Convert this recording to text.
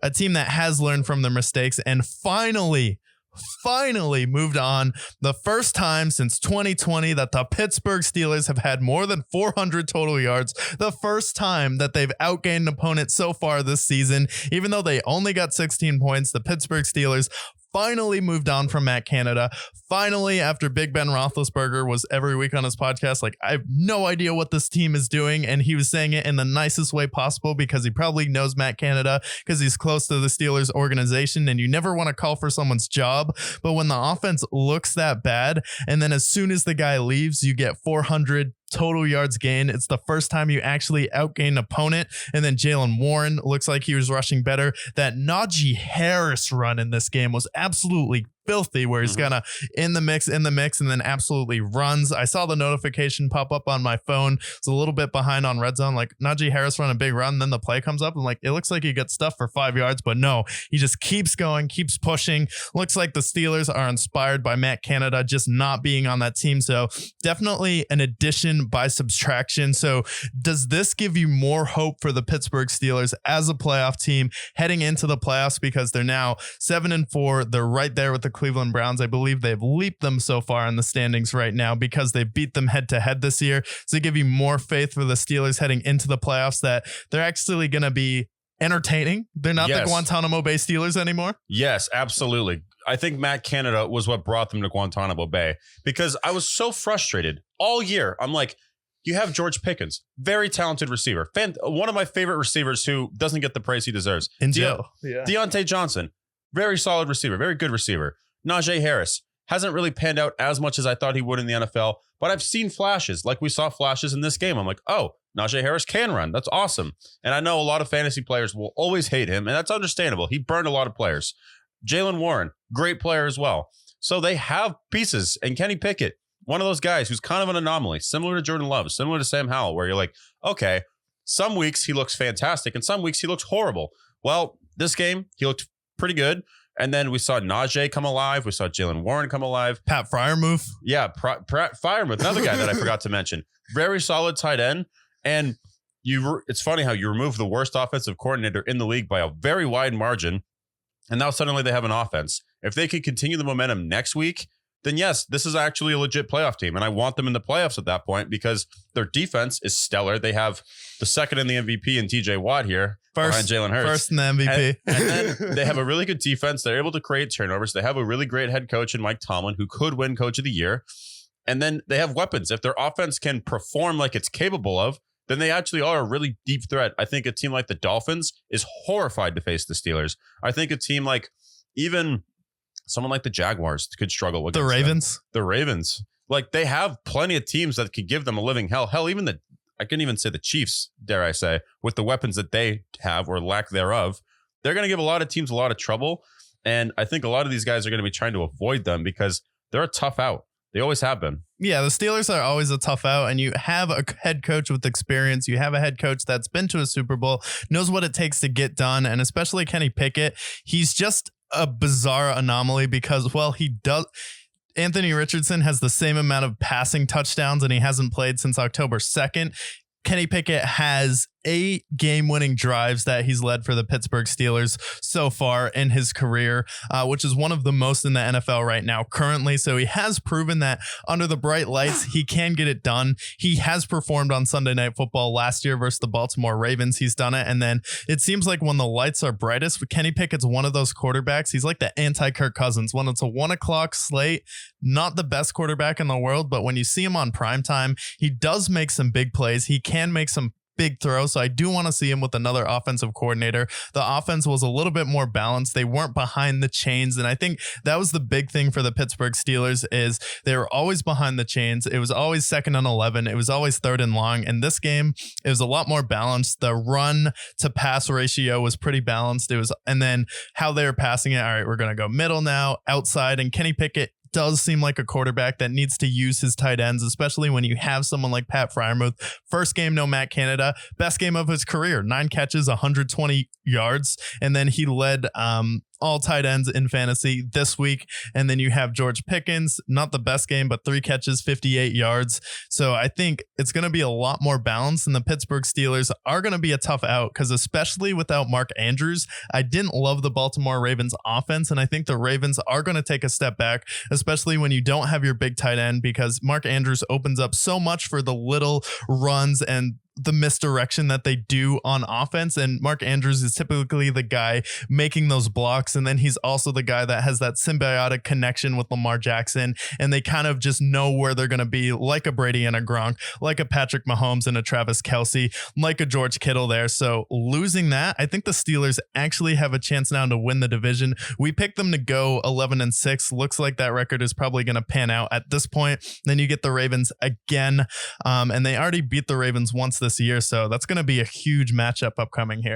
a team that has learned from their mistakes and finally moved on. The first time since 2020 that the Pittsburgh Steelers have had more than 400 total yards. The first time that they've outgained an opponent so far this season. Even though they only got 16 points, the Pittsburgh Steelers finally moved on from Matt Canada. Finally, after Big Ben Roethlisberger was every week on his podcast, like, I have no idea what this team is doing. And he was saying it in the nicest way possible because he probably knows Matt Canada because he's close to the Steelers organization. And you never want to call for someone's job. But when the offense looks that bad, and then as soon as the guy leaves, you get 400 total yards gain. It's the first time you actually outgain an opponent. And then Jaylen Warren looks like he was rushing better. That Najee Harris run in this game was absolutely filthy, where he's kind of in the mix, and then absolutely runs. I saw the notification pop up on my phone. It's a little bit behind on red zone, like Najee Harris run a big run. Then the play comes up and like, it looks like he gets stuffed for 5 yards, but no, he just keeps going, keeps pushing. Looks like the Steelers are inspired by Matt Canada just not being on that team. So definitely an addition by subtraction. So does this give you more hope for the Pittsburgh Steelers as a playoff team heading into the playoffs? Because they're now 7-4. They're right there with the Cleveland Browns. I believe they've leaped them so far in the standings right now because they beat them head to head this year. So give you more faith for the Steelers heading into the playoffs that they're actually going to be entertaining. They're not the Guantanamo Bay Steelers anymore. Yes, absolutely. I think Matt Canada was what brought them to Guantanamo Bay because I was so frustrated all year. I'm like, you have George Pickens, very talented receiver. One of my favorite receivers who doesn't get the praise he deserves. In jail. Deontay Johnson, very solid receiver, very good receiver. Najee Harris hasn't really panned out as much as I thought he would in the NFL, but I've seen flashes. Like we saw flashes in this game. I'm like, oh, Najee Harris can run. That's awesome. And I know a lot of fantasy players will always hate him, and that's understandable. He burned a lot of players. Jaylen Warren, great player as well. So they have pieces. And Kenny Pickett, one of those guys who's kind of an anomaly, similar to Jordan Love, similar to Sam Howell, where you're like, okay, some weeks he looks fantastic and some weeks he looks horrible. Well, this game, he looked pretty good. And then we saw Najee come alive. We saw Jaylen Warren come alive. Pat Freiermuth. Yeah, Pat Freiermuth, another guy that I forgot to mention. Very solid tight end. And it's funny how you remove the worst offensive coordinator in the league by a very wide margin. And now suddenly they have an offense. If they could continue the momentum next week, then yes, this is actually a legit playoff team. And I want them in the playoffs at that point because their defense is stellar. They have the second in the MVP in TJ Watt here behind Jalen Hurts. First in the MVP. And then they have a really good defense. They're able to create turnovers. They have a really great head coach in Mike Tomlin who could win Coach of the Year. And then they have weapons. If their offense can perform like it's capable of, then they actually are a really deep threat. I think a team like the Dolphins is horrified to face the Steelers. I think a team like even someone like the Jaguars could struggle with the Ravens. The Ravens. Like they have plenty of teams that could give them a living hell. Hell, even I couldn't even say the Chiefs, dare I say, with the weapons that they have or lack thereof, they're going to give a lot of teams a lot of trouble. And I think a lot of these guys are going to be trying to avoid them because they're a tough out. They always have been. Yeah, the Steelers are always a tough out, and you have a head coach with experience. You have a head coach that's been to a Super Bowl, knows what it takes to get done, and especially Kenny Pickett. He's just a bizarre anomaly because, well, he does. Anthony Richardson has the same amount of passing touchdowns, and he hasn't played since October 2nd. Kenny Pickett has 8 game-winning drives that he's led for the Pittsburgh Steelers so far in his career, which is one of the most in the NFL right now currently. So he has proven that under the bright lights, he can get it done. He has performed on Sunday Night Football last year versus the Baltimore Ravens. He's done it. And then it seems like when the lights are brightest, Kenny Pickett's one of those quarterbacks. He's like the anti-Kirk Cousins. When it's a 1 o'clock slate, not the best quarterback in the world, but when you see him on primetime, he does make some big plays. He can make some big throw. So I do want to see him with another offensive coordinator. The offense was a little bit more balanced. They weren't behind the chains. And I think that was the big thing for the Pittsburgh Steelers is they were always behind the chains. It was always 2nd and 11. It was always 3rd and long. In this game, it was a lot more balanced. The run to pass ratio was pretty balanced. And then how they were passing it. All right, we're going to go middle now, outside. And Kenny Pickett does seem like a quarterback that needs to use his tight ends, especially when you have someone like Pat Freiermuth. First game, no Matt Canada. Best game of his career. 9 catches, 120 yards. And then he led all tight ends in fantasy this week. And then you have George Pickens, not the best game, but 3 catches, 58 yards. So I think it's going to be a lot more balanced, and the Pittsburgh Steelers are going to be a tough out because especially without Mark Andrews, I didn't love the Baltimore Ravens offense. And I think the Ravens are going to take a step back, especially when you don't have your big tight end, because Mark Andrews opens up so much for the little runs and the misdirection that they do on offense. And Mark Andrews is typically the guy making those blocks. And then he's also the guy that has that symbiotic connection with Lamar Jackson. And they kind of just know where they're going to be, like a Brady and a Gronk, like a Patrick Mahomes and a Travis Kelce, like a George Kittle there. So losing that, I think the Steelers actually have a chance now to win the division. We picked them to go 11-6. Looks like that record is probably going to pan out at this point. Then you get the Ravens again. And they already beat the Ravens once this year. So that's going to be a huge matchup upcoming here.